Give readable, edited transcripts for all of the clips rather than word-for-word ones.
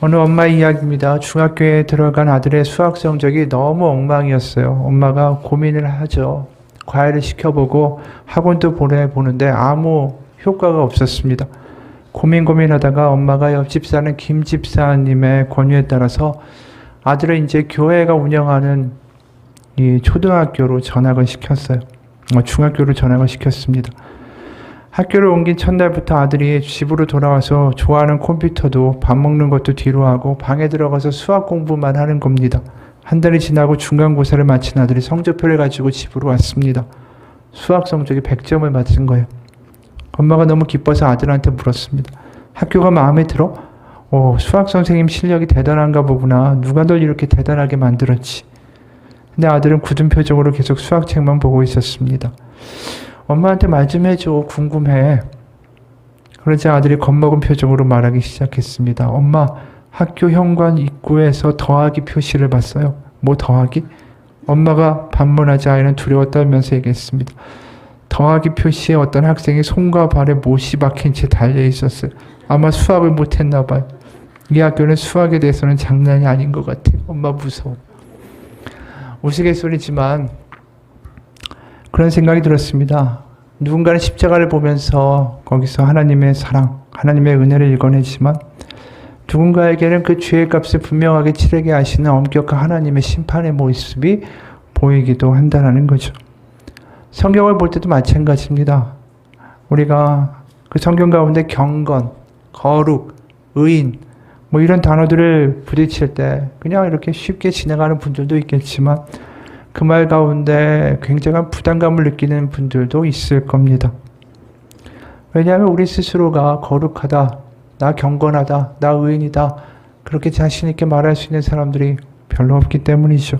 어느 엄마 이야기입니다. 중학교에 들어간 아들의 수학 성적이 너무 엉망이었어요. 엄마가 고민을 하죠. 과외를 시켜보고 학원도 보내보는데 아무 효과가 없었습니다. 고민하다가 엄마가 옆집 사는 김 집사님의 권유에 따라서 아들을 이제 교회가 운영하는 이 초등학교로 전학을 시켰어요. 중학교로 전학을 시켰습니다. 학교를 옮긴 첫날부터 아들이 집으로 돌아와서 좋아하는 컴퓨터도 밥 먹는 것도 뒤로 하고 방에 들어가서 수학 공부만 하는 겁니다. 한 달이 지나고 중간고사를 마친 아들이 성적표를 가지고 집으로 왔습니다. 수학 성적이 100점을 맞은 거예요. 엄마가 너무 기뻐서 아들한테 물었습니다. 학교가 마음에 들어? 수학 선생님 실력이 대단한가 보구나. 누가 널 이렇게 대단하게 만들었지? 근데 아들은 굳은 표정으로 계속 수학책만 보고 있었습니다. 엄마한테 말 좀 해줘. 궁금해. 그러자 아들이 겁먹은 표정으로 말하기 시작했습니다. 엄마, 학교 현관 입구에서 더하기 표시를 봤어요. 뭐 더하기? 엄마가 반문하자 아이는 두려워 떨면서 얘기했습니다. 더하기 표시에 어떤 학생이 손과 발에 못이 박힌 채 달려 있었어요. 아마 수학을 못했나 봐요. 이 학교는 수학에 대해서는 장난이 아닌 것 같아요. 엄마 무서워. 우스갯소리지만 그런 생각이 들었습니다. 누군가는 십자가를 보면서 거기서 하나님의 사랑, 하나님의 은혜를 읽어내지만 누군가에게는 그 죄의 값을 분명하게 치르게 하시는 엄격한 하나님의 심판의 모습이 보이기도 한다는 거죠. 성경을 볼 때도 마찬가지입니다. 우리가 그 성경 가운데 경건, 거룩, 의인 뭐 이런 단어들을 부딪힐 때 그냥 이렇게 쉽게 지나가는 분들도 있겠지만 그 말 가운데 굉장한 부담감을 느끼는 분들도 있을 겁니다. 왜냐하면 우리 스스로가 거룩하다, 나 경건하다, 나 의인이다 그렇게 자신 있게 말할 수 있는 사람들이 별로 없기 때문이죠.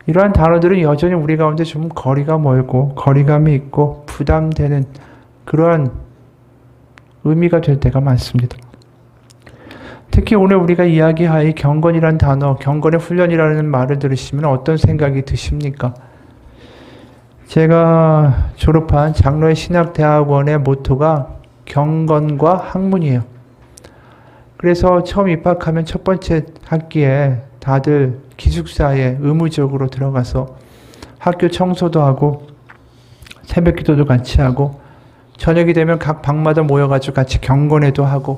이러한 단어들은 여전히 우리 가운데 좀 거리가 멀고 거리감이 있고 부담되는 그러한 의미가 될 때가 많습니다. 특히 오늘 우리가 이야기할 경건이라는 단어, 경건의 훈련이라는 말을 들으시면 어떤 생각이 드십니까? 제가 졸업한 장로의 신학대학원의 모토가 경건과 학문이에요. 그래서 처음 입학하면 첫 번째 학기에 다들 기숙사에 의무적으로 들어가서 학교 청소도 하고 새벽 기도도 같이 하고 저녁이 되면 각 방마다 모여가지고 같이 경건회도 하고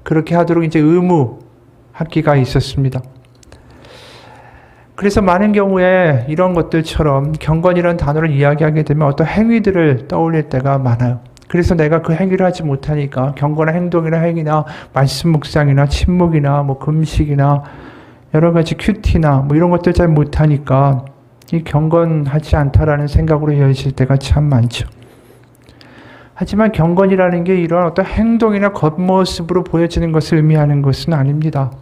그렇게 하도록 이제 의무 학기가 있었습니다. 그래서 많은 경우에 이런 것들처럼 경건이라는 단어를 이야기하게 되면 어떤 행위들을 떠올릴 때가 많아요. 그래서 내가 그 행위를 하지 못하니까 경건한 행동이나 행위나 말씀 묵상이나 침묵이나 뭐 금식이나 여러 가지 큐티나 뭐 이런 것들 잘 못하니까 이 경건하지 않다라는 생각으로 이어질 때가 참 많죠. 하지만 경건이라는 게 이런 어떤 행동이나 겉모습으로 보여지는 것을 의미하는 것은 아닙니다.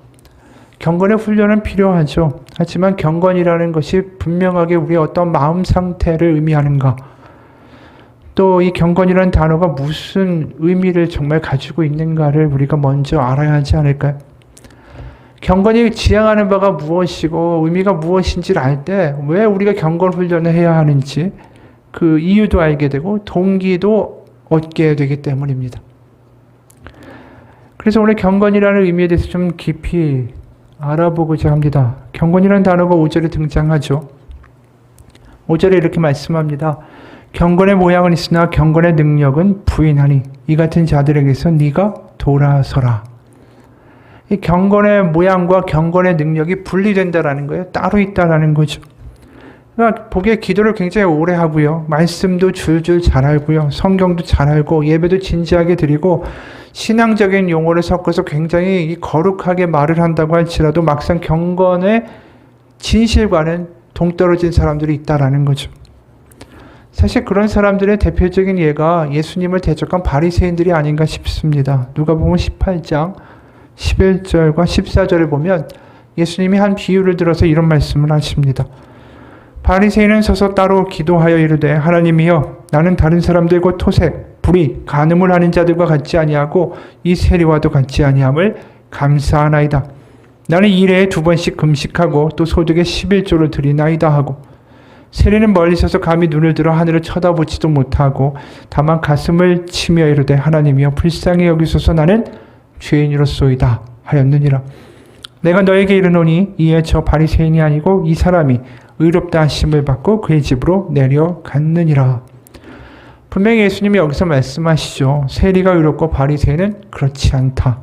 경건의 훈련은 필요하죠. 하지만 경건이라는 것이 분명하게 우리의 어떤 마음 상태를 의미하는가, 또 이 경건이라는 단어가 무슨 의미를 정말 가지고 있는가를 우리가 먼저 알아야 하지 않을까요? 경건이 지향하는 바가 무엇이고 의미가 무엇인지를 알 때 왜 우리가 경건 훈련을 해야 하는지 그 이유도 알게 되고 동기도 얻게 되기 때문입니다. 그래서 오늘 경건이라는 의미에 대해서 좀 깊이 알아보고자 합니다. 경건이라는 단어가 5절에 등장하죠. 5절에 이렇게 말씀합니다. 경건의 모양은 있으나 경건의 능력은 부인하니 이 같은 자들에게서 네가 돌아서라. 이 경건의 모양과 경건의 능력이 분리된다라는 거예요. 따로 있다라는 거죠. 그러니까 보기에 기도를 굉장히 오래 하고요. 말씀도 줄줄 잘 알고요. 성경도 잘 알고 예배도 진지하게 드리고 신앙적인 용어를 섞어서 굉장히 거룩하게 말을 한다고 할지라도 막상 경건의 진실과는 동떨어진 사람들이 있다라는 거죠. 사실 그런 사람들의 대표적인 예가 예수님을 대적한 바리새인들이 아닌가 싶습니다. 누가복음 18장 11절과 14절을 보면 예수님이 한 비유를 들어서 이런 말씀을 하십니다. 바리새인은 서서 따로 기도하여 이르되 하나님이여 나는 다른 사람들 곧 토색, 불의, 간음을 하는 자들과 같지 아니하고 이 세리와도 같지 아니함을 감사하나이다. 나는 일해에 2번씩 금식하고 또 소득의 11조를 드리나이다 하고 세리는 멀리 서서 감히 눈을 들어 하늘을 쳐다보지도 못하고 다만 가슴을 치며 이르되 하나님이여 불쌍히 여기소서 나는 죄인이로소이다 하였느니라. 내가 너에게 이르노니 이에 저 바리새인이 아니고 이 사람이 의롭다 하심을 받고 그의 집으로 내려갔느니라. 분명히 예수님이 여기서 말씀하시죠. 세리가 의롭고 바리새인은 그렇지 않다.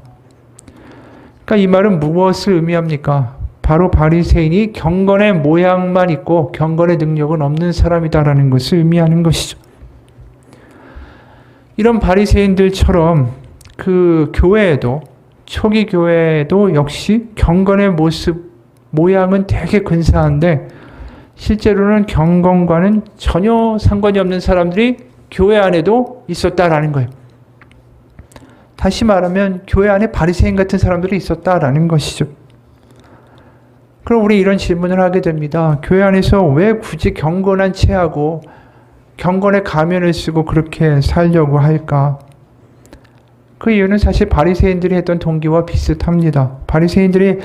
그러니까 이 말은 무엇을 의미합니까? 바로 바리새인이 경건의 모양만 있고 경건의 능력은 없는 사람이다라는 것을 의미하는 것이죠. 이런 바리새인들처럼 그 교회에도 초기 교회에도 역시 경건의 모습, 모양은 되게 근사한데 실제로는 경건과는 전혀 상관이 없는 사람들이 교회 안에도 있었다라는 거예요. 다시 말하면 교회 안에 바리새인 같은 사람들이 있었다라는 것이죠. 그럼 우리 이런 질문을 하게 됩니다. 교회 안에서 왜 굳이 경건한 체하고 경건의 가면을 쓰고 그렇게 살려고 할까? 그 이유는 사실 바리새인들이 했던 동기와 비슷합니다. 바리새인들이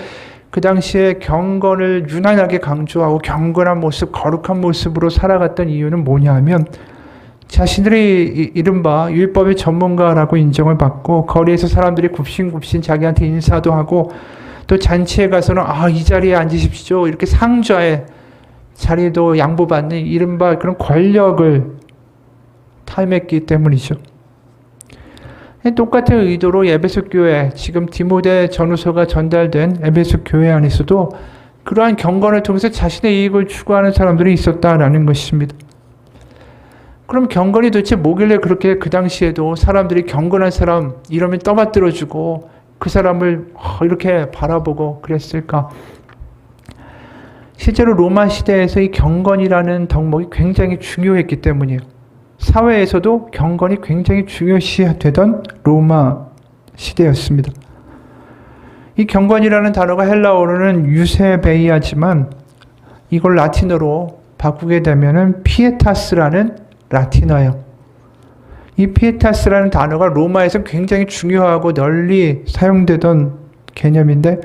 그 당시에 경건을 유난하게 강조하고 경건한 모습, 거룩한 모습으로 살아갔던 이유는 뭐냐면 자신들이 이른바 율법의 전문가라고 인정을 받고 거리에서 사람들이 굽신굽신 자기한테 인사도 하고 또 잔치에 가서는 이 자리에 앉으십시오 이렇게 상좌의 자리도 양보받는 이른바 그런 권력을 탐했기 때문이죠. 똑같은 의도로 에베소 교회, 지금 디모데 전후서가 전달된 에베소 교회 안에서도 그러한 경건을 통해서 자신의 이익을 추구하는 사람들이 있었다라는 것입니다. 그럼 경건이 도대체 뭐길래 그렇게 그 당시에도 사람들이 경건한 사람 이러면 떠받들어주고 그 사람을 이렇게 바라보고 그랬을까? 실제로 로마 시대에서 이 경건이라는 덕목이 굉장히 중요했기 때문이에요. 사회에서도 경건이 굉장히 중요시되던 로마 시대였습니다. 이 경건이라는 단어가 헬라어로는 유세베이아지만 이걸 라틴어로 바꾸게 되면은 피에타스라는 라틴어예요. 이 피에타스라는 단어가 로마에서 굉장히 중요하고 널리 사용되던 개념인데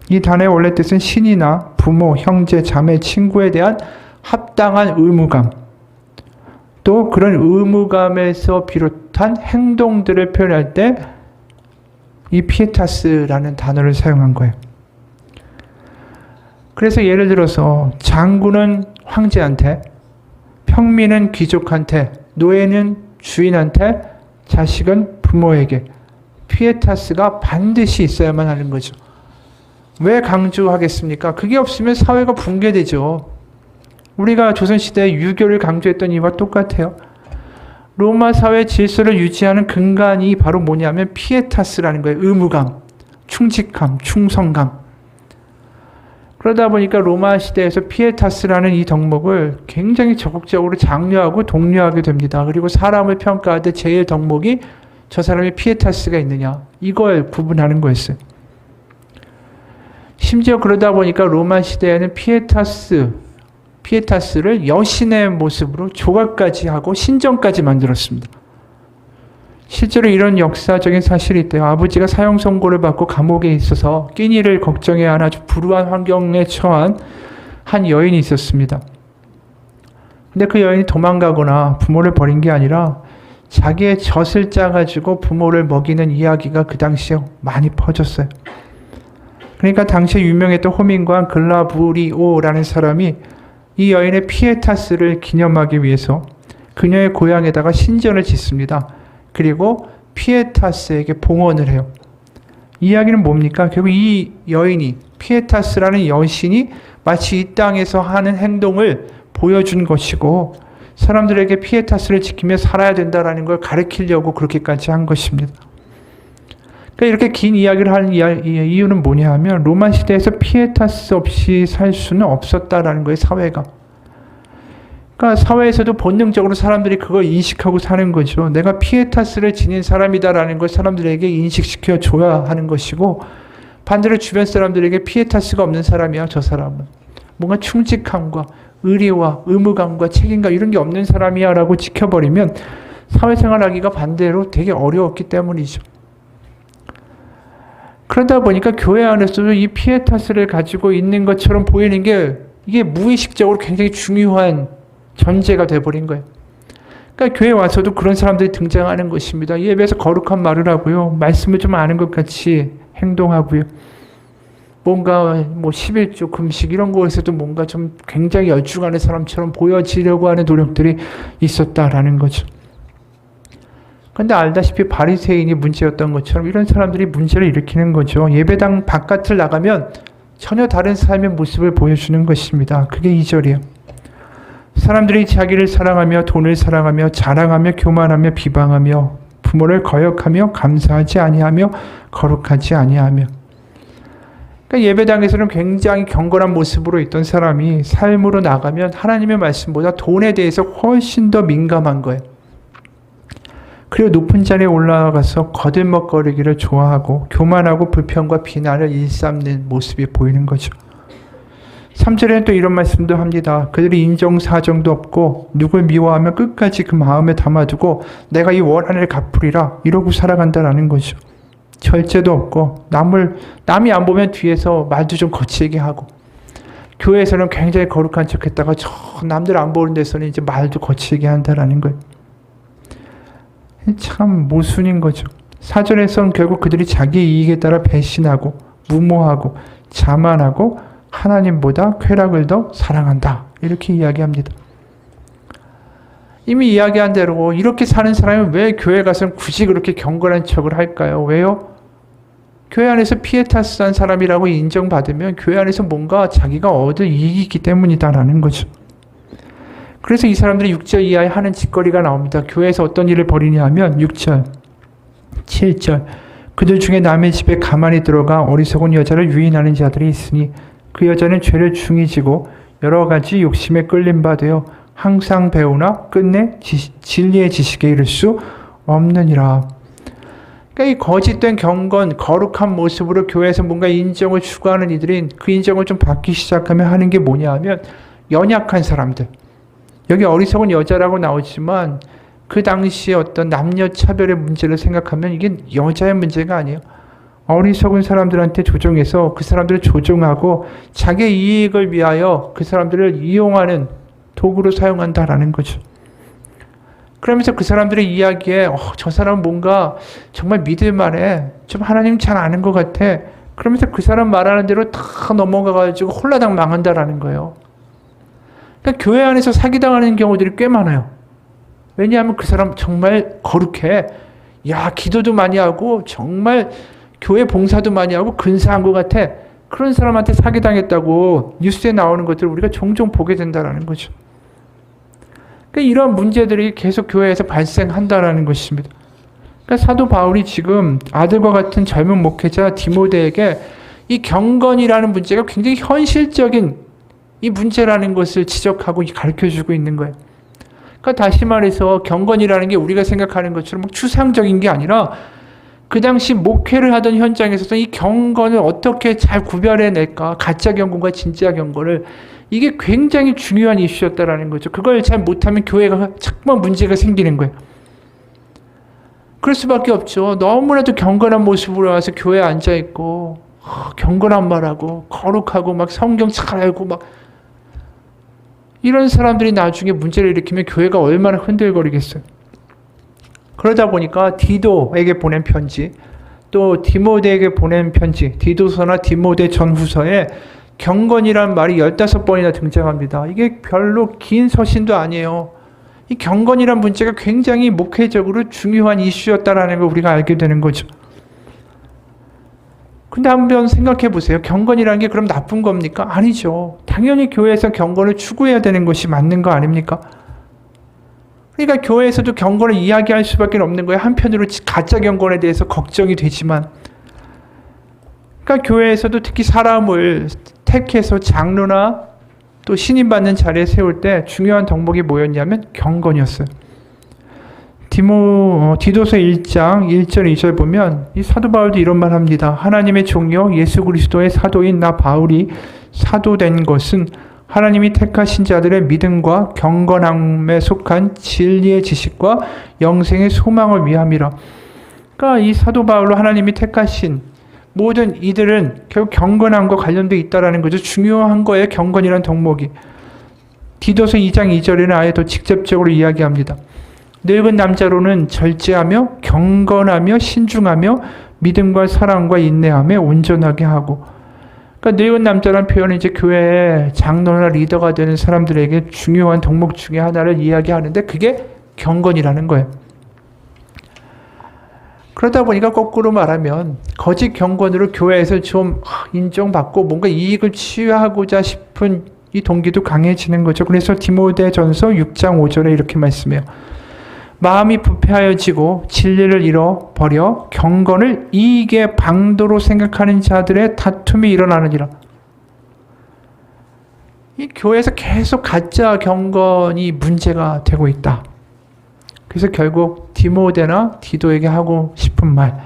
이 단어의 원래 뜻은 신이나 부모, 형제, 자매, 친구에 대한 합당한 의무감 또 그런 의무감에서 비롯한 행동들을 표현할 때 이 피에타스라는 단어를 사용한 거예요. 그래서 예를 들어서 장군은 황제한테, 평민은 귀족한테, 노예는 주인한테, 자식은 부모에게 피에타스가 반드시 있어야만 하는 거죠. 왜 강조하겠습니까? 그게 없으면 사회가 붕괴되죠. 우리가 조선시대에 유교를 강조했던 이와 똑같아요. 로마 사회 질서를 유지하는 근간이 바로 뭐냐면 피에타스라는 거예요. 의무감, 충직함, 충성감. 그러다 보니까 로마 시대에서 피에타스라는 이 덕목을 굉장히 적극적으로 장려하고 독려하게 됩니다. 그리고 사람을 평가할 때 제일 덕목이 저 사람의 피에타스가 있느냐 이걸 구분하는 거였어요. 심지어 그러다 보니까 로마 시대에는 피에타스를 여신의 모습으로 조각까지 하고 신전까지 만들었습니다. 실제로 이런 역사적인 사실이 있대요. 아버지가 사형 선고를 받고 감옥에 있어서 끼니를 걱정해야 하는 아주 불우한 환경에 처한 한 여인이 있었습니다. 근데 그 여인이 도망가거나 부모를 버린 게 아니라 자기의 젖을 짜가지고 부모를 먹이는 이야기가 그 당시에 많이 퍼졌어요. 그러니까 당시에 유명했던 호민관 글라브리오라는 사람이 이 여인의 피에타스를 기념하기 위해서 그녀의 고향에다가 신전을 짓습니다. 그리고 피에타스에게 봉헌을 해요. 이야기는 뭡니까? 결국 이 여인이 피에타스라는 여신이 마치 이 땅에서 하는 행동을 보여준 것이고 사람들에게 피에타스를 지키며 살아야 된다는 걸 가르치려고 그렇게까지 한 것입니다. 그러니까 이렇게 긴 이야기를 하는 이유는 뭐냐 하면 로마 시대에서 피에타스 없이 살 수는 없었다라는 거예요, 사회가. 그러니까 사회에서도 본능적으로 사람들이 그걸 인식하고 사는 거죠. 내가 피에타스를 지닌 사람이다라는 걸 사람들에게 인식시켜 줘야 하는 것이고 반대로 주변 사람들에게 피에타스가 없는 사람이야, 저 사람은. 뭔가 충직함과 의리와 의무감과 책임감 이런 게 없는 사람이야 라고 지켜버리면 사회생활하기가 반대로 되게 어려웠기 때문이죠. 그러다 보니까 교회 안에서도 이 피에타스를 가지고 있는 것처럼 보이는 게 이게 무의식적으로 굉장히 중요한 전제가 돼버린 거예요. 그러니까 교회 와서도 그런 사람들이 등장하는 것입니다. 예배에서 거룩한 말을 하고요. 말씀을 좀 아는 것 같이 행동하고요. 뭔가 뭐 11조 금식 이런 거에서도 뭔가 좀 굉장히 열중하는 사람처럼 보여지려고 하는 노력들이 있었다라는 거죠. 근데 알다시피 바리새인이 문제였던 것처럼 이런 사람들이 문제를 일으키는 거죠. 예배당 바깥을 나가면 전혀 다른 삶의 모습을 보여주는 것입니다. 그게 2절이에요. 사람들이 자기를 사랑하며 돈을 사랑하며 자랑하며 교만하며 비방하며 부모를 거역하며 감사하지 아니하며 거룩하지 아니하며. 그러니까 예배당에서는 굉장히 경건한 모습으로 있던 사람이 삶으로 나가면 하나님의 말씀보다 돈에 대해서 훨씬 더 민감한 거예요. 그리고 높은 자리에 올라가서 거들먹거리기를 좋아하고 교만하고 불평과 비난을 일삼는 모습이 보이는 거죠. 3절에는 또 이런 말씀도 합니다. 그들이 인정사정도 없고 누굴 미워하면 끝까지 그 마음에 담아두고 내가 이 원한을 갚으리라 이러고 살아간다라는 거죠. 절제도 없고 남이 안 보면 뒤에서 말도 좀 거칠게 하고, 교회에서는 굉장히 거룩한 척했다가 저 남들 안 보는 데서는 이제 말도 거칠게 한다라는 거예요. 참 모순인 거죠. 4절에서는 결국 그들이 자기 이익에 따라 배신하고 무모하고 자만하고 하나님보다 쾌락을 더 사랑한다 이렇게 이야기합니다. 이미 이야기한 대로 이렇게 사는 사람이 왜 교회 가서는 굳이 그렇게 경건한 척을 할까요? 왜요? 교회 안에서 피에타스한 사람이라고 인정받으면 교회 안에서 뭔가 자기가 얻을 이익이 있기 때문이다라는 거죠. 그래서 이 사람들이 6절 이하에 하는 짓거리가 나옵니다. 교회에서 어떤 일을 벌이냐 하면 6절, 7절 그들 중에 남의 집에 가만히 들어가 어리석은 여자를 유인하는 자들이 있으니 그 여자는 죄를 중히 지고 여러 가지 욕심에 끌린 바 되어 항상 배우나 끝내 진리의 지식에 이를 수 없느니라. 그러니까 이 거짓된 경건, 거룩한 모습으로 교회에서 뭔가 인정을 추구하는 이들이 그 인정을 좀 받기 시작하면 하는 게 뭐냐 하면 연약한 사람들. 여기 어리석은 여자라고 나오지만 그 당시에 어떤 남녀 차별의 문제를 생각하면 이게 여자의 문제가 아니에요. 어리석은 사람들한테 조종해서 그 사람들을 조종하고 자기 이익을 위하여 그 사람들을 이용하는 도구로 사용한다라는 거죠. 그러면서 그 사람들의 이야기에 저 사람은 뭔가 정말 믿을만해. 좀 하나님 잘 아는 것 같아. 그러면서 그 사람 말하는 대로 다 넘어가가지고 홀라당 망한다라는 거예요. 그러니까 교회 안에서 사기당하는 경우들이 꽤 많아요. 왜냐하면 그 사람 정말 거룩해. 야, 기도도 많이 하고 정말 교회 봉사도 많이 하고 근사한 것 같아. 그런 사람한테 사기당했다고 뉴스에 나오는 것들을 우리가 종종 보게 된다는 거죠. 그러니까 이런 문제들이 계속 교회에서 발생한다는 것입니다. 그러니까 사도 바울이 지금 아들과 같은 젊은 목회자 디모데에게 이 경건이라는 문제가 굉장히 현실적인 이 문제라는 것을 지적하고 가르쳐주고 있는 거예요. 그러니까 다시 말해서 경건이라는 게 우리가 생각하는 것처럼 막 추상적인 게 아니라 그 당시 목회를 하던 현장에서 이 경건을 어떻게 잘 구별해낼까, 가짜 경건과 진짜 경건을, 이게 굉장히 중요한 이슈였다라는 거죠. 그걸 잘 못하면 교회가 자꾸만 문제가 생기는 거예요. 그럴 수밖에 없죠. 너무나도 경건한 모습으로 와서 교회에 앉아있고 경건한 말하고 거룩하고 막 성경 잘 알고 막 이런 사람들이 나중에 문제를 일으키면 교회가 얼마나 흔들거리겠어요. 그러다 보니까 디도에게 보낸 편지, 또 디모데에게 보낸 편지, 디도서나 디모데 전후서에 경건이란 말이 15번이나 등장합니다. 이게 별로 긴 서신도 아니에요. 이 경건이란 문제가 굉장히 목회적으로 중요한 이슈였다라는 걸 우리가 알게 되는 거죠. 근데 한번 생각해 보세요. 경건이라는 게 그럼 나쁜 겁니까? 아니죠. 당연히 교회에서 경건을 추구해야 되는 것이 맞는 거 아닙니까? 그러니까 교회에서도 경건을 이야기할 수밖에 없는 거예요. 한편으로 가짜 경건에 대해서 걱정이 되지만, 그러니까 교회에서도 특히 사람을 택해서 장로나 또 신임받는 자리에 세울 때 중요한 덕목이 뭐였냐면 경건이었어요. 디도서 1장 1절 2절 보면 이 사도 바울도 이런 말 합니다. 하나님의 종이요 예수 그리스도의 사도인 나 바울이 사도된 것은 하나님이 택하신 자들의 믿음과 경건함에 속한 진리의 지식과 영생의 소망을 위함이라. 그러니까 이 사도 바울로 하나님이 택하신 모든 이들은 결국 경건함과 관련되어 있다는 거죠. 중요한 거예요. 경건이란 덕목이. 디도서 2장 2절에는 아예 더 직접적으로 이야기합니다. 늙은 남자로는 절제하며 경건하며 신중하며 믿음과 사랑과 인내하며 온전하게 하고. 그러니까 늙은 남자라는 표현은 이제 교회의 장로나 리더가 되는 사람들에게 중요한 덕목 중에 하나를 이야기하는데 그게 경건이라는 거예요. 그러다 보니까 거꾸로 말하면 거짓 경건으로 교회에서 좀 인정받고 뭔가 이익을 취하고자 싶은 이 동기도 강해지는 거죠. 그래서 디모데전서 6장 5절에 이렇게 말씀해요. 마음이 부패하여지고 진리를 잃어버려 경건을 이익의 방도로 생각하는 자들의 다툼이 일어나느니라. 이 교회에서 계속 가짜 경건이 문제가 되고 있다. 그래서 결국 디모데나 디도에게 하고 싶은 말,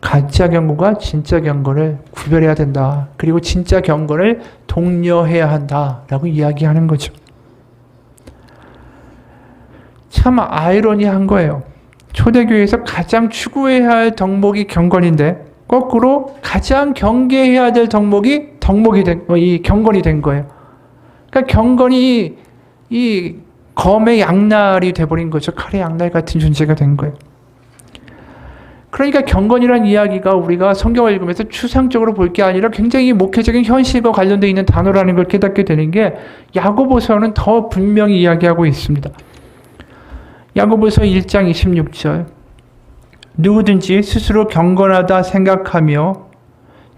가짜 경건과 진짜 경건을 구별해야 된다. 그리고 진짜 경건을 독려해야 한다라고 이야기하는 거죠. 참 아이러니한 거예요. 초대교회에서 가장 추구해야 할 덕목이 경건인데 거꾸로 가장 경계해야 될 덕목이 이 경건이 된 거예요. 그러니까 경건이 이 검의 양날이 돼버린 거죠. 칼의 양날 같은 존재가 된 거예요. 그러니까 경건이라는 이야기가 우리가 성경을 읽으면서 추상적으로 볼 게 아니라 굉장히 목회적인 현실과 관련되어 있는 단어라는 걸 깨닫게 되는 게 야고보서는 더 분명히 이야기하고 있습니다. 야고보서 1장 26절 누구든지 스스로 경건하다 생각하며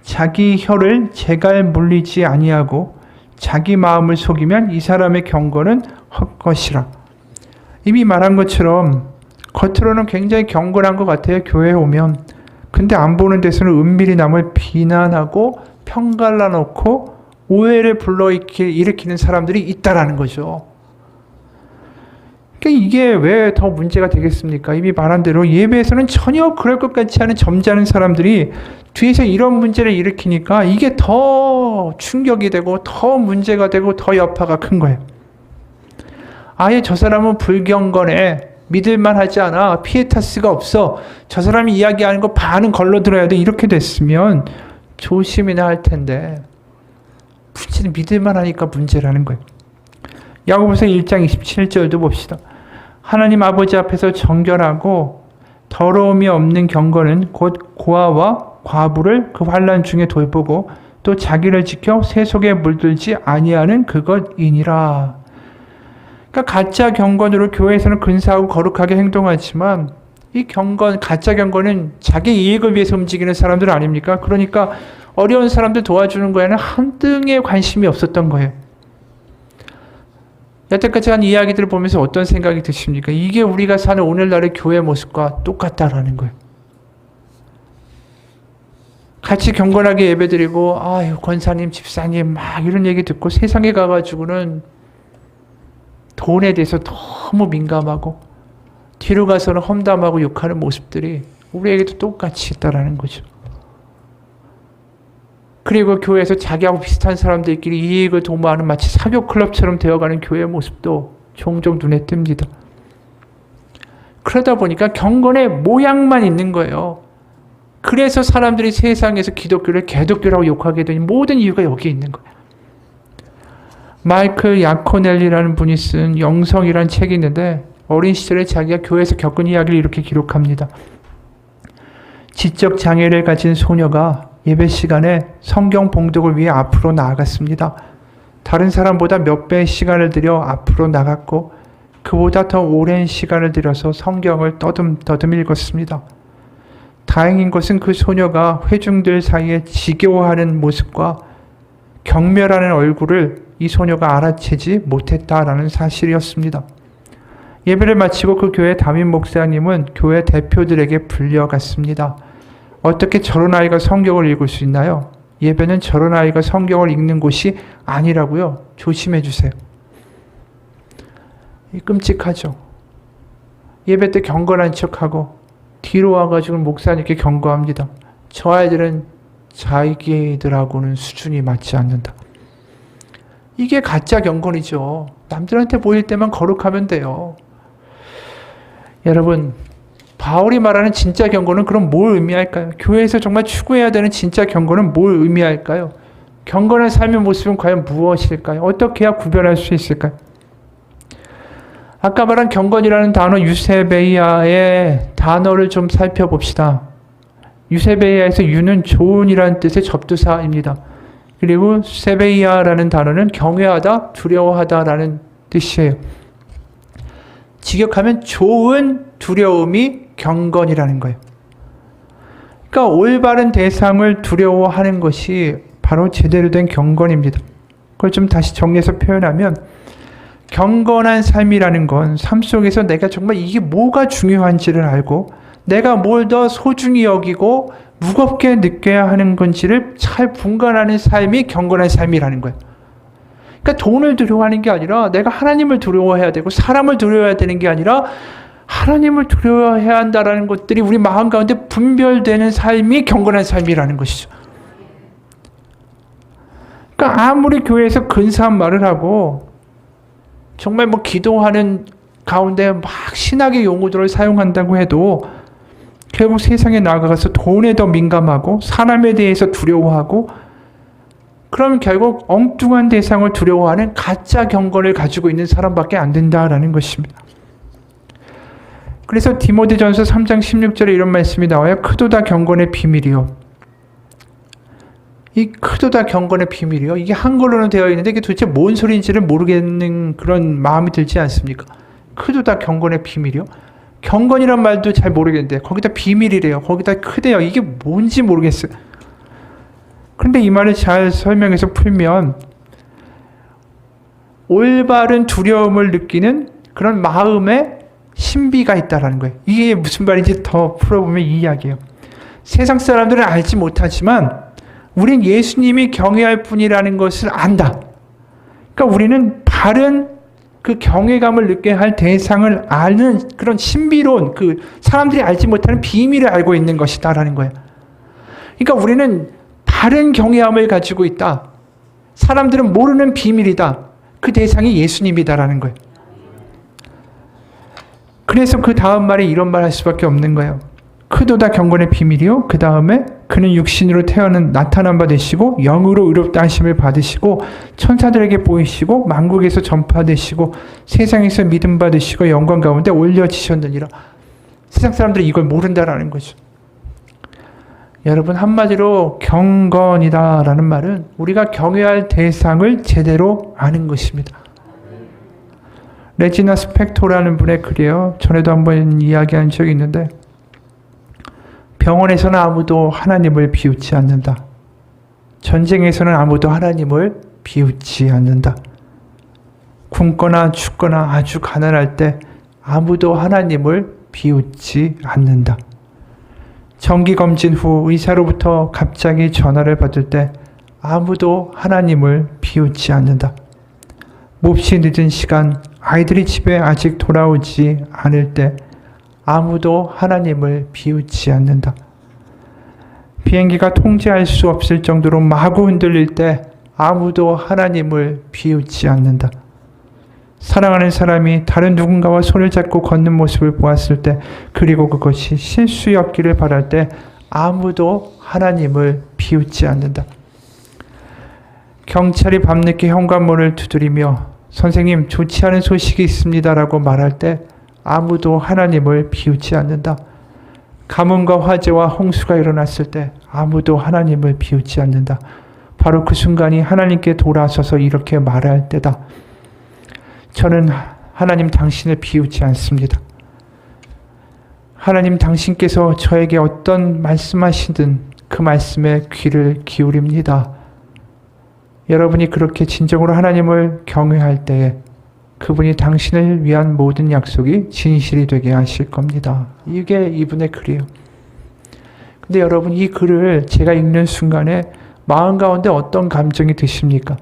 자기 혀를 제갈 물리지 아니하고 자기 마음을 속이면 이 사람의 경건은 헛것이라. 이미 말한 것처럼 겉으로는 굉장히 경건한 것 같아요. 교회에 오면. 근데 안 보는 데서는 은밀히 남을 비난하고 편갈라 놓고 오해를 일으키는 사람들이 있다라는 거죠. 그러니까 이게 왜 더 문제가 되겠습니까? 이미 말한 대로 예배에서는 전혀 그럴 것 같지 않은 점잖은 사람들이 뒤에서 이런 문제를 일으키니까 이게 더 충격이 되고 더 문제가 되고 더 여파가 큰 거예요. 아예 저 사람은 불경건해. 믿을만 하지 않아. 피에타스가 없어. 저 사람이 이야기하는 거 반은 걸러 들어야 돼. 이렇게 됐으면 조심이나 할 텐데 문제는 믿을만 하니까 문제라는 거예요. 야고보서 1장 27절도 봅시다. 하나님 아버지 앞에서 정결하고 더러움이 없는 경건은 곧 고아와 과부를 그 환난 중에 돌보고 또 자기를 지켜 새 속에 물들지 아니하는 그것이니라. 그러니까 가짜 경건으로 교회에서는 근사하고 거룩하게 행동하지만 이 경건, 가짜 경건은 자기 이익을 위해서 움직이는 사람들 아닙니까? 그러니까 어려운 사람들 도와주는 거에는 한등의 관심이 없었던 거예요. 여태까지 한 이야기들을 보면서 어떤 생각이 드십니까? 이게 우리가 사는 오늘날의 교회 모습과 똑같다라는 거예요. 같이 경건하게 예배드리고 아유 권사님 집사님 막 이런 얘기 듣고 세상에 가가지고는 돈에 대해서 너무 민감하고 뒤로 가서는 험담하고 욕하는 모습들이 우리에게도 똑같이 있다라는 거죠. 그리고 교회에서 자기하고 비슷한 사람들끼리 이익을 도모하는 마치 사교 클럽처럼 되어가는 교회의 모습도 종종 눈에 띕니다. 그러다 보니까 경건의 모양만 있는 거예요. 그래서 사람들이 세상에서 기독교를 개독교라고 욕하게 된 모든 이유가 여기에 있는 거예요. 마이클 야코넬리라는 분이 쓴 영성이라는 책이 있는데 어린 시절에 자기가 교회에서 겪은 이야기를 이렇게 기록합니다. 지적 장애를 가진 소녀가 예배 시간에 성경 봉독을 위해 앞으로 나아갔습니다. 다른 사람보다 몇 배의 시간을 들여 앞으로 나갔고 그보다 더 오랜 시간을 들여서 성경을 떠듬떠듬 읽었습니다. 다행인 것은 그 소녀가 회중들 사이에 지겨워하는 모습과 경멸하는 얼굴을 이 소녀가 알아채지 못했다라는 사실이었습니다. 예배를 마치고 그 교회 담임 목사님은 교회 대표들에게 불려갔습니다. 어떻게 저런 아이가 성경을 읽을 수 있나요? 예배는 저런 아이가 성경을 읽는 곳이 아니라고요. 조심해 주세요. 끔찍하죠. 예배 때 경건한 척하고 뒤로 와가지고 목사님께 경고합니다. 저 아이들은 자기들하고는 수준이 맞지 않는다. 이게 가짜 경건이죠. 남들한테 보일 때만 거룩하면 돼요. 여러분, 바울이 말하는 진짜 경건은 그럼 뭘 의미할까요? 교회에서 정말 추구해야 되는 진짜 경건은 뭘 의미할까요? 경건한 삶의 모습은 과연 무엇일까요? 어떻게 해야 구별할 수 있을까요? 아까 말한 경건이라는 단어 유세베이아의 단어를 좀 살펴봅시다. 유세베이아에서 유는 좋은이라는 뜻의 접두사입니다. 그리고 세베이아라는 단어는 경외하다, 두려워하다라는 뜻이에요. 직역하면 좋은 두려움이 경건이라는 거예요. 그러니까 올바른 대상을 두려워하는 것이 바로 제대로 된 경건입니다. 그걸 좀 다시 정리해서 표현하면 경건한 삶이라는 건 삶 속에서 내가 정말 이게 뭐가 중요한지를 알고 내가 뭘 더 소중히 여기고 무겁게 느껴야 하는 건지를 잘 분간하는 삶이 경건한 삶이라는 거예요. 그러니까 돈을 두려워하는 게 아니라 내가 하나님을 두려워해야 되고 사람을 두려워해야 되는 게 아니라 하나님을 두려워해야 한다라는 것들이 우리 마음 가운데 분별되는 삶이 경건한 삶이라는 것이죠. 그러니까 아무리 교회에서 근사한 말을 하고 정말 뭐 기도하는 가운데 막 신학의 용어들을 사용한다고 해도 결국 세상에 나아가서 돈에 더 민감하고 사람에 대해서 두려워하고 그러면 결국 엉뚱한 대상을 두려워하는 가짜 경건을 가지고 있는 사람밖에 안 된다라는 것입니다. 그래서 디모데전서 3장 16절에 이런 말씀이 나와요. 크도다 경건의 비밀이요. 이 크도다 경건의 비밀이요. 이게 한글로는 되어 있는데 이게 도대체 뭔 소리인지를 모르겠는 그런 마음이 들지 않습니까? 크도다 경건의 비밀이요. 경건이란 말도 잘 모르겠는데 거기다 비밀이래요. 거기다 크대요. 이게 뭔지 모르겠어요. 그런데 이 말을 잘 설명해서 풀면 올바른 두려움을 느끼는 그런 마음의 신비가 있다라는 거예요. 이게 무슨 말인지 더 풀어보면 이 이야기예요. 세상 사람들은 알지 못하지만 우린 예수님이 경외할 뿐이라는 것을 안다. 그러니까 우리는 바른 그 경외감을 느껴야 할 대상을 아는 그런 신비로운 그 사람들이 알지 못하는 비밀을 알고 있는 것이다라는 거예요. 그러니까 우리는 바른 경외함을 가지고 있다. 사람들은 모르는 비밀이다. 그 대상이 예수님이다라는 거예요. 그래서 그 다음 말에 이런 말 할 수밖에 없는 거예요. 크도다 경건의 비밀이요. 그 다음에 그는 육신으로 태어난 나타난 바 되시고 영으로 의롭다 하심을 받으시고 천사들에게 보이시고 만국에서 전파되시고 세상에서 믿음 받으시고 영광 가운데 올려지셨느니라. 세상 사람들이 이걸 모른다라는 거죠. 여러분 한마디로 경건이다라는 말은 우리가 경외할 대상을 제대로 아는 것입니다. 레지나 스펙토라는 분의 글이에요. 전에도 한번 이야기한 적이 있는데 병원에서는 아무도 하나님을 비웃지 않는다. 전쟁에서는 아무도 하나님을 비웃지 않는다. 굶거나 죽거나 아주 가난할 때 아무도 하나님을 비웃지 않는다. 정기검진 후 의사로부터 갑자기 전화를 받을 때 아무도 하나님을 비웃지 않는다. 몹시 늦은 시간 아이들이 집에 아직 돌아오지 않을 때 아무도 하나님을 비웃지 않는다. 비행기가 통제할 수 없을 정도로 마구 흔들릴 때 아무도 하나님을 비웃지 않는다. 사랑하는 사람이 다른 누군가와 손을 잡고 걷는 모습을 보았을 때 그리고 그것이 실수였기를 바랄 때 아무도 하나님을 비웃지 않는다. 경찰이 밤늦게 현관문을 두드리며 선생님 좋지 않은 소식이 있습니다라고 말할 때 아무도 하나님을 비웃지 않는다. 가뭄과 화재와 홍수가 일어났을 때 아무도 하나님을 비웃지 않는다. 바로 그 순간이 하나님께 돌아서서 이렇게 말할 때다. 저는 하나님 당신을 비웃지 않습니다. 하나님 당신께서 저에게 어떤 말씀하시든 그 말씀에 귀를 기울입니다. 여러분이 그렇게 진정으로 하나님을 경외할 때에 그분이 당신을 위한 모든 약속이 진실이 되게 하실 겁니다. 이게 이분의 글이에요. 근데 여러분 이 글을 제가 읽는 순간에 마음 가운데 어떤 감정이 드십니까?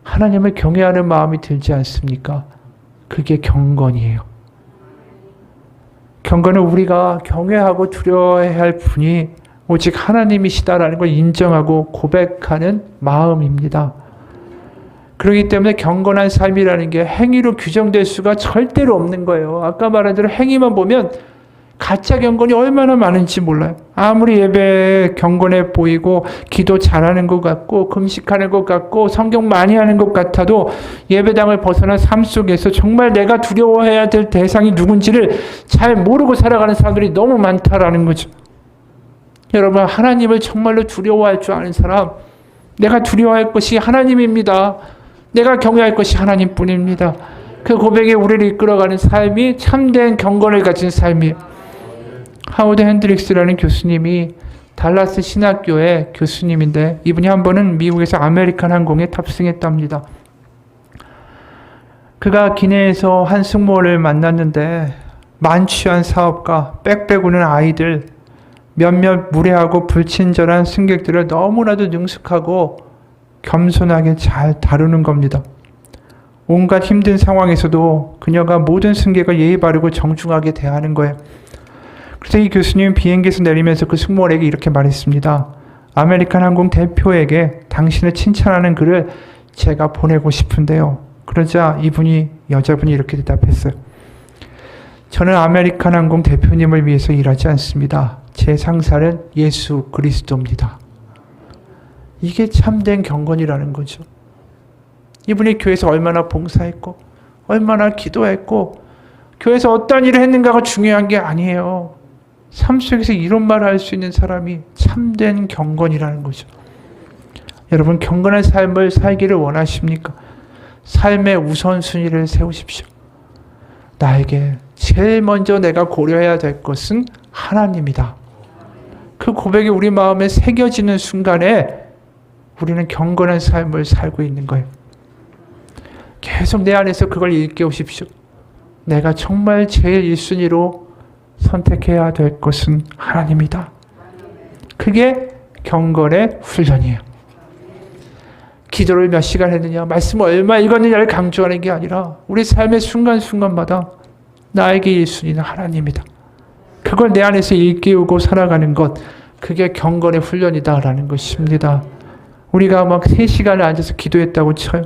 하나님을 경외하는 마음이 들지 않습니까? 그게 경건이에요. 경건은 우리가 경외하고 두려워해야 할 분이 오직 하나님이시다라는 걸 인정하고 고백하는 마음입니다. 그렇기 때문에 경건한 삶이라는 게 행위로 규정될 수가 절대로 없는 거예요. 아까 말한 대로 행위만 보면 가짜 경건이 얼마나 많은지 몰라요. 아무리 예배 경건해 보이고 기도 잘하는 것 같고 금식하는 것 같고 성경 많이 하는 것 같아도 예배당을 벗어난 삶 속에서 정말 내가 두려워해야 될 대상이 누군지를 잘 모르고 살아가는 사람들이 너무 많다라는 거죠. 여러분, 하나님을 정말로 두려워할 줄 아는 사람, 내가 두려워할 것이 하나님입니다. 내가 경외할 것이 하나님뿐입니다. 그 고백에 우리를 이끌어가는 삶이 참된 경건을 가진 삶이에요. 하워드 핸드릭스라는 교수님이 달라스 신학교의 교수님인데 이분이 한 번은 미국에서 아메리칸 항공에 탑승했답니다. 그가 기내에서 한 승무원을 만났는데 만취한 사업가, 빽빽우는 아이들, 몇몇 무례하고 불친절한 승객들을 너무나도 능숙하고 겸손하게 잘 다루는 겁니다. 온갖 힘든 상황에서도 그녀가 모든 승객을 예의 바르고 정중하게 대하는 거예요. 그래서 이 교수님은 비행기에서 내리면서 그 승무원에게 이렇게 말했습니다. 아메리칸 항공 대표에게 당신을 칭찬하는 글을 제가 보내고 싶은데요. 그러자 여자분이 이렇게 대답했어요. 저는 아메리칸 항공 대표님을 위해서 일하지 않습니다. 제 상사는 예수 그리스도입니다. 이게 참된 경건이라는 거죠. 이분이 교회에서 얼마나 봉사했고 얼마나 기도했고 교회에서 어떤 일을 했는가가 중요한 게 아니에요. 삶 속에서 이런 말을 할 수 있는 사람이 참된 경건이라는 거죠. 여러분, 경건한 삶을 살기를 원하십니까? 삶의 우선순위를 세우십시오. 나에게 제일 먼저 내가 고려해야 될 것은 하나님이다. 그 고백이 우리 마음에 새겨지는 순간에 우리는 경건한 삶을 살고 있는 거예요. 계속 내 안에서 그걸 일깨우십시오. 내가 정말 제일 1순위로 선택해야 될 것은 하나님이다. 그게 경건의 훈련이에요. 기도를 몇 시간 했느냐, 말씀을 얼마 읽었느냐를 강조하는 게 아니라 우리 삶의 순간순간마다 나에게 1순위는 하나님이다. 그걸 내 안에서 일깨우고 살아가는 것, 그게 경건의 훈련이다라는 것입니다. 우리가 막 3시간을 앉아서 기도했다고 쳐요.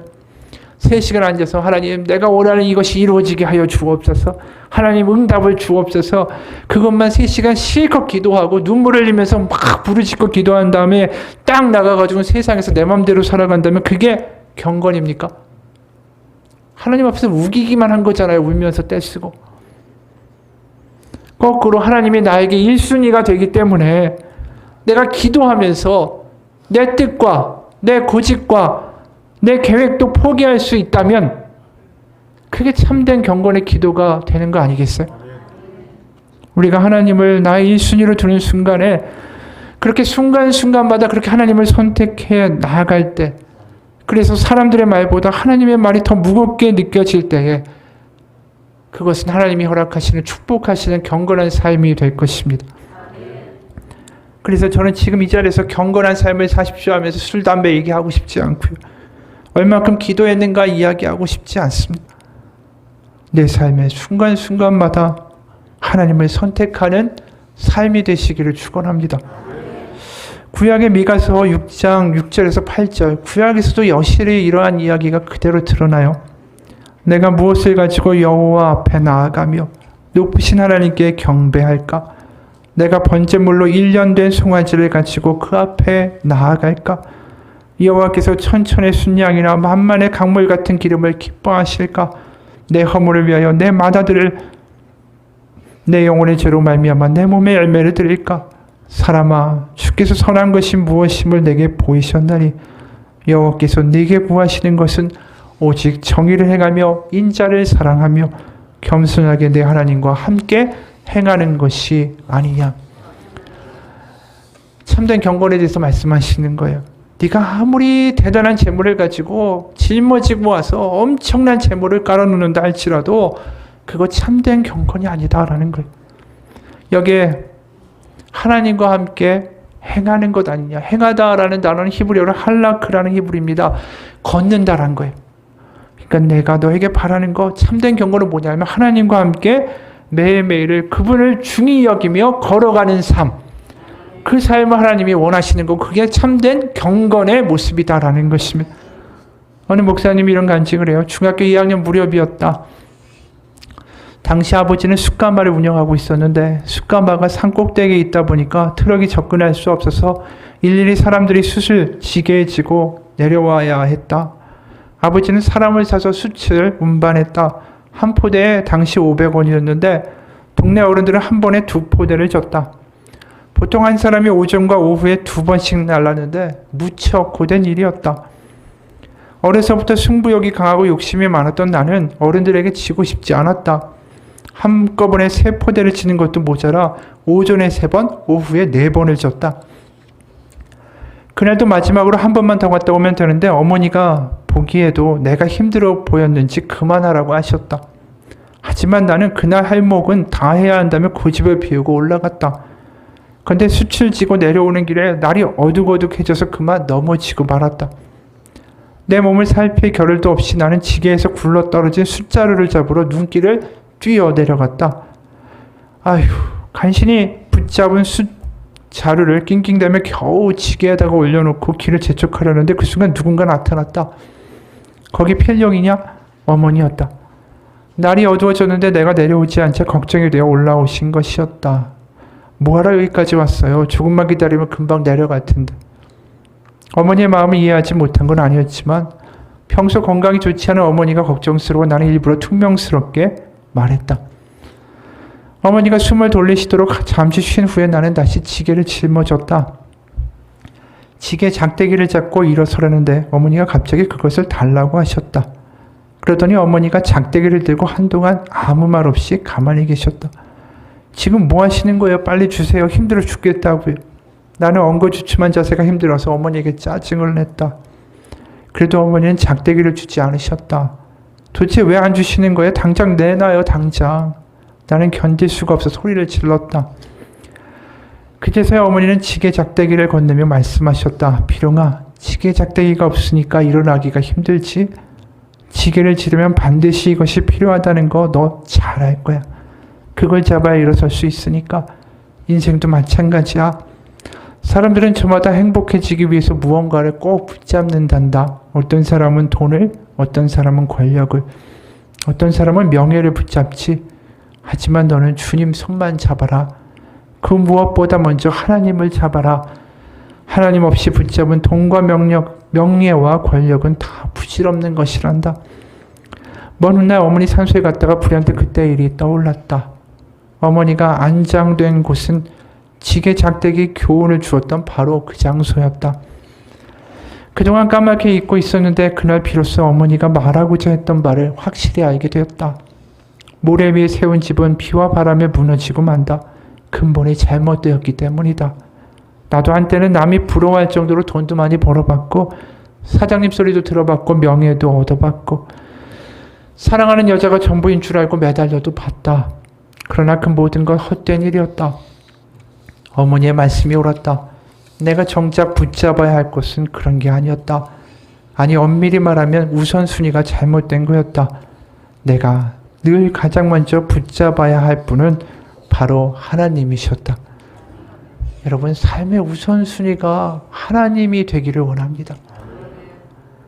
3시간 앉아서 하나님, 내가 원하는 이것이 이루어지게 하여 주옵소서. 하나님, 응답을 주옵소서. 그것만 3시간 실컷 기도하고 눈물 흘리면서 막 부르짖고 기도한 다음에 딱 나가가지고 세상에서 내 맘대로 살아간다면 그게 경건입니까? 하나님 앞에서 우기기만 한 거잖아요. 울면서 떼쓰고. 거꾸로 하나님이 나에게 1순위가 되기 때문에 내가 기도하면서 내 뜻과 내 고집과 내 계획도 포기할 수 있다면 그게 참된 경건의 기도가 되는 거 아니겠어요? 우리가 하나님을 나의 1순위로 두는 순간에 그렇게 순간순간마다 그렇게 하나님을 선택해 나아갈 때, 그래서 사람들의 말보다 하나님의 말이 더 무겁게 느껴질 때에 그것은 하나님이 허락하시는 축복하시는 경건한 삶이 될 것입니다. 그래서 저는 지금 이 자리에서 경건한 삶을 사십시오 하면서 술, 담배 얘기하고 싶지 않고요. 얼마큼 기도했는가 이야기하고 싶지 않습니다. 내 삶의 순간순간마다 하나님을 선택하는 삶이 되시기를 축원합니다. 구약의 미가서 6장 6절에서 8절, 구약에서도 여실히 이러한 이야기가 그대로 드러나요. 내가 무엇을 가지고 여호와 앞에 나아가며 높으신 하나님께 경배할까? 내가 번제물로 1년 된 송아지를 가지고 그 앞에 나아갈까? 여호와께서 천천의 순양이나 만만의 강물 같은 기름을 기뻐하실까? 내 허물을 위하여 내 맏아들을 내 영혼의 죄로 말미암아 내 몸의 열매를 드릴까? 사람아, 주께서 선한 것이 무엇임을 내게 보이셨나니 여호와께서 네게 구하시는 것은 오직 정의를 행하며 인자를 사랑하며 겸손하게 내 하나님과 함께 행하는 것이 아니냐. 참된 경건에 대해서 말씀하시는 거예요. 네가 아무리 대단한 재물을 가지고 짊어지고 와서 엄청난 재물을 깔아놓는다 할지라도 그거 참된 경건이 아니다라는 거예요. 여기에 하나님과 함께 행하는 것 아니냐. 행하다라는 단어는 히브리어로 할라크라는 히브리입니다. 걷는다라는 거예요. 그러니까 내가 너에게 바라는 거, 참된 경건은 뭐냐면 하나님과 함께 매일매일을 그분을 중히 여기며 걸어가는 삶. 그 삶을 하나님이 원하시는 거, 그게 참된 경건의 모습이다라는 것입니다. 어느 목사님이 이런 간증을 해요. 중학교 2학년 무렵이었다. 당시 아버지는 숯가마를 운영하고 있었는데 숯가마가 산꼭대기에 있다 보니까 트럭이 접근할 수 없어서 일일이 사람들이 숯을 지게에 지고 내려와야 했다. 아버지는 사람을 사서 숯을 운반했다. 한 포대에 당시 500원이었는데 동네 어른들은 한 번에 2포대를 줬다. 보통 한 사람이 오전과 오후에 2번씩 날랐는데 무척 고된 일이었다. 어려서부터 승부욕이 강하고 욕심이 많았던 나는 어른들에게 지고 싶지 않았다. 한꺼번에 3포대를 치는 것도 모자라 오전에 3번, 오후에 4번을 줬다. 그날도 마지막으로 한 번만 더 갔다 오면 되는데 어머니가 보기에도 내가 힘들어 보였는지 그만하라고 하셨다. 하지만 나는 그날 할 목은 다 해야 한다며 고집을 피우고 올라갔다. 그런데 숯을 지고 내려오는 길에 날이 어둑어둑해져서 그만 넘어지고 말았다. 내 몸을 살필 겨를도 없이 나는 지게에서 굴러떨어진 숯자루를 잡으러 눈길을 뛰어 내려갔다. 아휴, 간신히 붙잡은 숯자루를 낑낑대며 겨우 지게에다가 올려놓고 길을 재촉하려는데 그 순간 누군가 나타났다. 거기 필령이냐? 어머니였다. 날이 어두워졌는데 내가 내려오지 않자 걱정이 되어 올라오신 것이었다. 뭐하러 여기까지 왔어요? 조금만 기다리면 금방 내려갈 텐데. 어머니의 마음을 이해하지 못한 건 아니었지만 평소 건강이 좋지 않은 어머니가 걱정스러워 나는 일부러 퉁명스럽게 말했다. 어머니가 숨을 돌리시도록 잠시 쉰 후에 나는 다시 지게를 짊어졌다. 지게 작대기를 잡고 일어서려는데 어머니가 갑자기 그것을 달라고 하셨다. 그러더니 어머니가 작대기를 들고 한동안 아무 말 없이 가만히 계셨다. 지금 뭐 하시는 거예요? 빨리 주세요. 힘들어 죽겠다고요. 나는 엉거주춤한 자세가 힘들어서 어머니에게 짜증을 냈다. 그래도 어머니는 작대기를 주지 않으셨다. 도대체 왜 안 주시는 거예요? 당장 내놔요, 당장. 나는 견딜 수가 없어 소리를 질렀다. 그제서야 어머니는 지게 작대기를 건네며 말씀하셨다. 비룡아, 지게 작대기가 없으니까 일어나기가 힘들지? 지게를 지르면 반드시 이것이 필요하다는 거 너 잘 알 거야. 그걸 잡아야 일어설 수 있으니까. 인생도 마찬가지야. 사람들은 저마다 행복해지기 위해서 무언가를 꼭 붙잡는단다. 어떤 사람은 돈을, 어떤 사람은 권력을, 어떤 사람은 명예를 붙잡지. 하지만 너는 주님 손만 잡아라. 그 무엇보다 먼저 하나님을 잡아라. 하나님 없이 붙잡은 돈과 명예와 권력은 다 부질없는 것이란다. 먼 훗날 어머니 산소에 갔다가 불현듯 그때 일이 떠올랐다. 어머니가 안장된 곳은 지게 작대기 교훈을 주었던 바로 그 장소였다. 그동안 까맣게 잊고 있었는데 그날 비로소 어머니가 말하고자 했던 말을 확실히 알게 되었다. 모래 위에 세운 집은 비와 바람에 무너지고 만다. 근본이 잘못되었기 때문이다. 나도 한때는 남이 부러워할 정도로 돈도 많이 벌어봤고 사장님 소리도 들어봤고 명예도 얻어봤고 사랑하는 여자가 전부인 줄 알고 매달려도 봤다. 그러나 그 모든 건 헛된 일이었다. 어머니의 말씀이 옳았다. 내가 정작 붙잡아야 할 것은 그런 게 아니었다. 아니 엄밀히 말하면 우선순위가 잘못된 거였다. 내가 늘 가장 먼저 붙잡아야 할 분은 바로 하나님이셨다. 여러분, 삶의 우선순위가 하나님이 되기를 원합니다.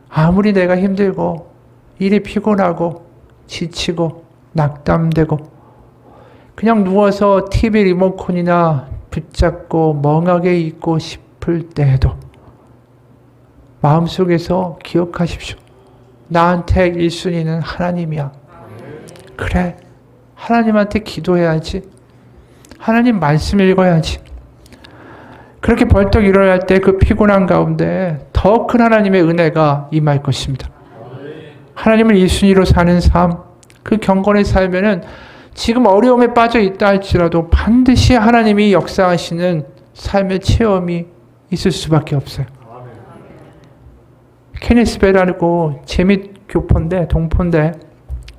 아무리 내가 힘들고 일이 피곤하고 지치고 낙담되고 그냥 누워서 TV 리모컨이나 붙잡고 멍하게 있고 싶을 때에도 마음속에서 기억하십시오. 나한테 1순위는 하나님이야. 그래, 하나님한테 기도해야지. 하나님 말씀 읽어야지. 그렇게 벌떡 일어날 때 그 피곤한 가운데 더 큰 하나님의 은혜가 임할 것입니다. 하나님을 1순위로 사는 삶, 그 경건의 삶에는 지금 어려움에 빠져 있다 할지라도 반드시 하나님이 역사하시는 삶의 체험이 있을 수밖에 없어요. 케네스 베라고 재미교포인데 동포인데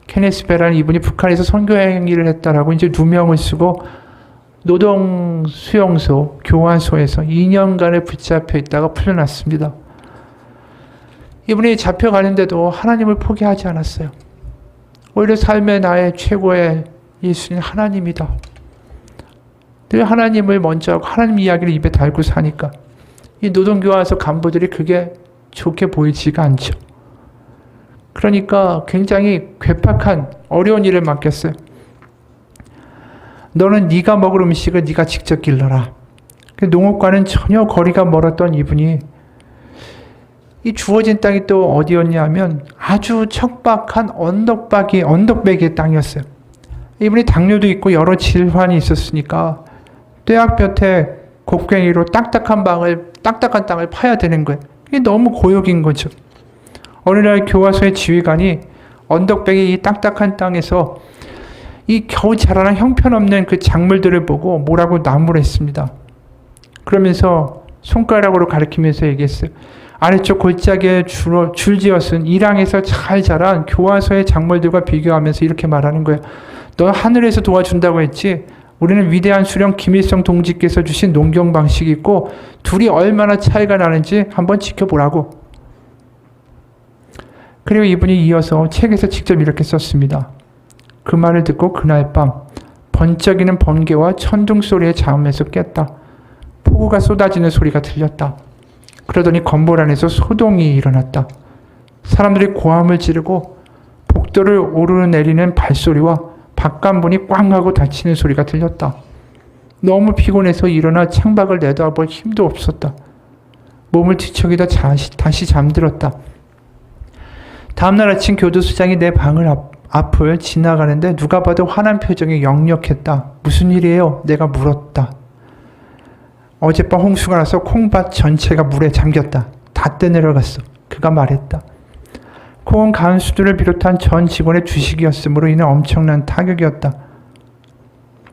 케네스 베라는 이분이 북한에서 선교 행위를 했다라고 이제 누명을 쓰고 노동 수용소, 교환소에서 2년간을 붙잡혀 있다가 풀려났습니다. 이분이 잡혀가는데도 하나님을 포기하지 않았어요. 오히려 삶의 나의 최고의 예수는 하나님이다. 늘 하나님을 먼저 하고 하나님 이야기를 입에 달고 사니까 이 노동교환소 간부들이 그게 좋게 보이지가 않죠. 그러니까 굉장히 괴팍한 어려운 일을 맡겼어요. 너는 네가 먹을 음식을 네가 직접 길러라. 농업과는 전혀 거리가 멀었던 이분이 이 주어진 땅이 또 어디였냐면 아주 척박한 언덕배기의 땅이었어요. 이분이 당뇨도 있고 여러 질환이 있었으니까 뙤약볕에 곡괭이로 딱딱한 땅을 파야 되는 거예요. 이게 너무 고역인 거죠. 어느 날 교화소의 지휘관이 언덕배기 이 딱딱한 땅에서 이 겨우 자라난 형편없는 그 작물들을 보고 뭐라고 나무랬습니다. 그러면서 손가락으로 가리키면서 얘기했어요. 아래쪽 골짜기에 줄지어쓴 이랑에서 잘 자란 교화소의 작물들과 비교하면서 이렇게 말하는 거예요. 너 하늘에서 도와준다고 했지? 우리는 위대한 수령 김일성 동지께서 주신 농경 방식이 있고 둘이 얼마나 차이가 나는지 한번 지켜보라고. 그리고 이분이 이어서 책에서 직접 이렇게 썼습니다. 그 말을 듣고 그날 밤 번쩍이는 번개와 천둥 소리에 잠에서 깼다. 폭우가 쏟아지는 소리가 들렸다. 그러더니 건물 안에서 소동이 일어났다. 사람들이 고함을 지르고 복도를 오르내리는 발소리와 바깥문이 꽝 하고 닫히는 소리가 들렸다. 너무 피곤해서 일어나 창밖을 내다볼 힘도 없었다. 몸을 뒤척이다 다시 잠들었다. 다음날 아침 교도소장이 내 방을 앞을 지나가는데 누가 봐도 화난 표정이 역력했다. 무슨 일이에요? 내가 물었다. 어젯밤 홍수가 나서 콩밭 전체가 물에 잠겼다. 다 떼내려갔어. 그가 말했다. 콩은 간수들을 비롯한 전 직원의 주식이었으므로 이는 엄청난 타격이었다.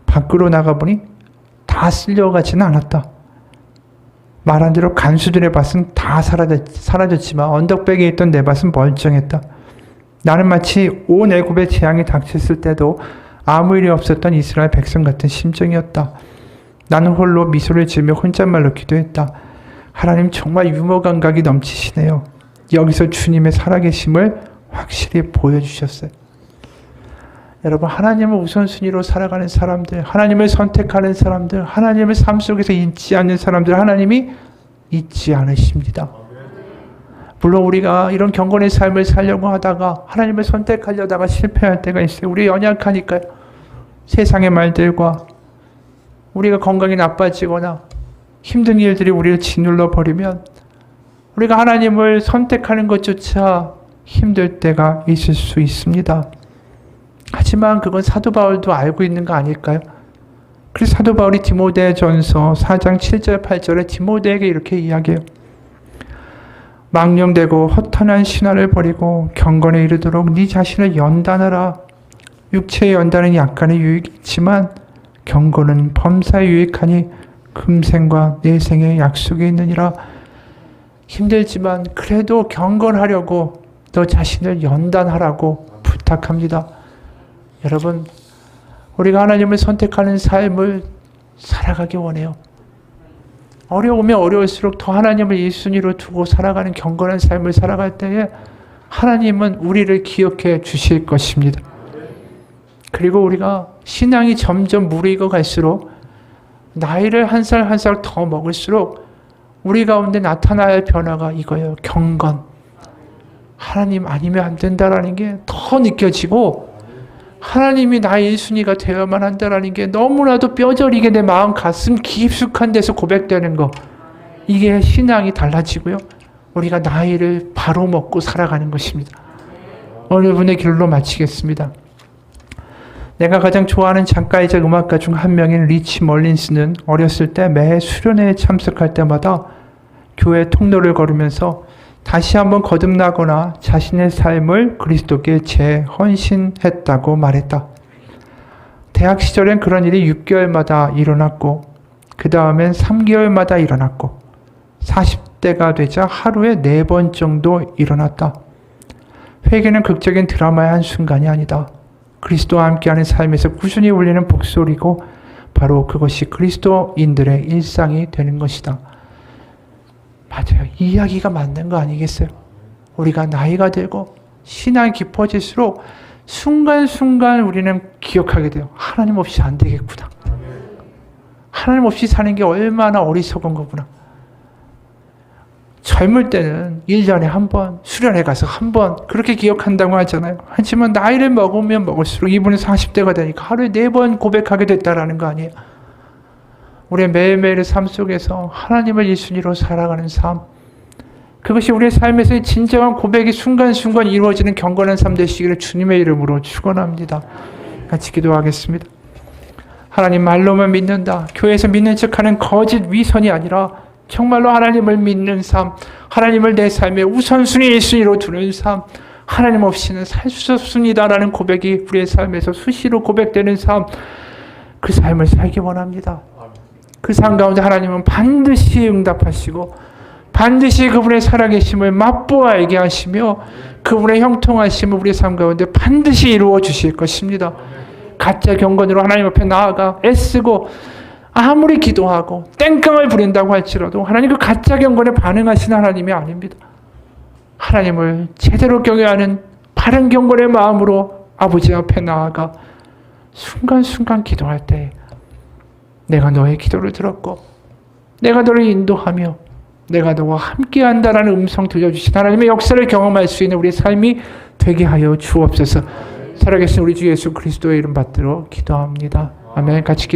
밖으로 나가보니 다 쓸려가지는 않았다. 말한 대로 간수들의 밭은 다 사라졌지만 언덕백에 있던 내 밭은 멀쩡했다. 나는 마치 온 애굽의 재앙이 닥쳤을 때도 아무 일이 없었던 이스라엘 백성 같은 심정이었다. 나는 홀로 미소를 지으며 혼잣말로 기도했다. 하나님 정말 유머 감각이 넘치시네요. 여기서 주님의 살아계심을 확실히 보여주셨어요. 여러분, 하나님을 우선순위로 살아가는 사람들, 하나님을 선택하는 사람들, 하나님을 삶 속에서 잊지 않는 사람들, 하나님이 잊지 않으십니다. 물론 우리가 이런 경건의 삶을 살려고 하다가 하나님을 선택하려다가 실패할 때가 있어요. 우리 연약하니까요. 세상의 말들과 우리가 건강이 나빠지거나 힘든 일들이 우리를 짓눌러 버리면 우리가 하나님을 선택하는 것조차 힘들 때가 있을 수 있습니다. 하지만 그건 사도 바울도 알고 있는 거 아닐까요? 그래서 사도 바울이 디모데전서 4장 7절 8절에 디모데에게 이렇게 이야기해요. 망령되고 허탄한 신화를 버리고 경건에 이르도록 네 자신을 연단하라. 육체의 연단은 약간의 유익이 있지만 경건은 범사에 유익하니 금생과 내생의 약속이 있느니라. 힘들지만 그래도 경건하려고 너 자신을 연단하라고 부탁합니다. 여러분, 우리가 하나님을 선택하는 삶을 살아가기 원해요. 어려우면 어려울수록 더 하나님을 1순위로 두고 살아가는 경건한 삶을 살아갈 때에 하나님은 우리를 기억해 주실 것입니다. 그리고 우리가 신앙이 점점 무르익어 갈수록 나이를 한 살 한 살 더 먹을수록 우리 가운데 나타나야 할 변화가 이거예요. 경건. 하나님 아니면 안 된다라는 게 더 느껴지고 하나님이 나의 1순위가 되어야만 한다라는 게 너무나도 뼈저리게 내 마음 가슴 깊숙한 데서 고백되는 거. 이게 신앙이 달라지고요. 우리가 나이를 바로 먹고 살아가는 것입니다. 오늘 분의 길로 마치겠습니다. 내가 가장 좋아하는 작가이자 음악가 중 한 명인 리치 멀린스는 어렸을 때 매 수련회에 참석할 때마다 교회 통로를 걸으면서 다시 한번 거듭나거나 자신의 삶을 그리스도께 재헌신했다고 말했다. 대학 시절엔 그런 일이 6개월마다 일어났고 그 다음엔 3개월마다 일어났고 40대가 되자 하루에 4번 정도 일어났다. 회개는 극적인 드라마의 한순간이 아니다. 그리스도와 함께하는 삶에서 꾸준히 울리는 목소리고 바로 그것이 그리스도인들의 일상이 되는 것이다. 맞아요. 이 이야기가 맞는 거 아니겠어요? 우리가 나이가 들고 신앙이 깊어질수록 순간순간 우리는 기억하게 돼요. 하나님 없이 안 되겠구나. 하나님 없이 사는 게 얼마나 어리석은 거구나. 젊을 때는 1년에 한 번, 수련회 가서 한 번, 그렇게 기억한다고 하잖아요. 하지만 나이를 먹으면 먹을수록 이분은 40대가 되니까 하루에 4번 고백하게 됐다라는 거 아니에요. 우리의 매일매일의 삶 속에서 하나님을 1순위로 살아가는 삶, 그것이 우리의 삶에서의 진정한 고백이 순간순간 이루어지는 경건한 삶 되시기를 주님의 이름으로 축원합니다. 같이 기도하겠습니다. 하나님 말로만 믿는다. 교회에서 믿는 척하는 거짓 위선이 아니라 정말로 하나님을 믿는 삶, 하나님을 내 삶의 우선순위 1순위로 두는 삶, 하나님 없이는 살 수 없습니다라는 고백이 우리의 삶에서 수시로 고백되는 삶, 그 삶을 살기 원합니다. 그 삶 가운데 하나님은 반드시 응답하시고 반드시 그분의 살아계심을 맛보아 알게 하시며 그분의 형통하심을 우리의 삶 가운데 반드시 이루어 주실 것입니다. 가짜 경건으로 하나님 앞에 나아가 애쓰고 아무리 기도하고 땡깡을 부린다고 할지라도 하나님 그 가짜 경건에 반응하시는 하나님이 아닙니다. 하나님을 제대로 경외하는 바른 경건의 마음으로 아버지 앞에 나아가 순간순간 기도할 때 내가 너의 기도를 들었고 내가 너를 인도하며 내가 너와 함께한다라는 음성 들려주신 하나님의 역사를 경험할 수 있는 우리의 삶이 되게 하여 주옵소서. 살아계신 우리 주 예수 그리스도의 이름 받들어 기도합니다. 아멘. 같이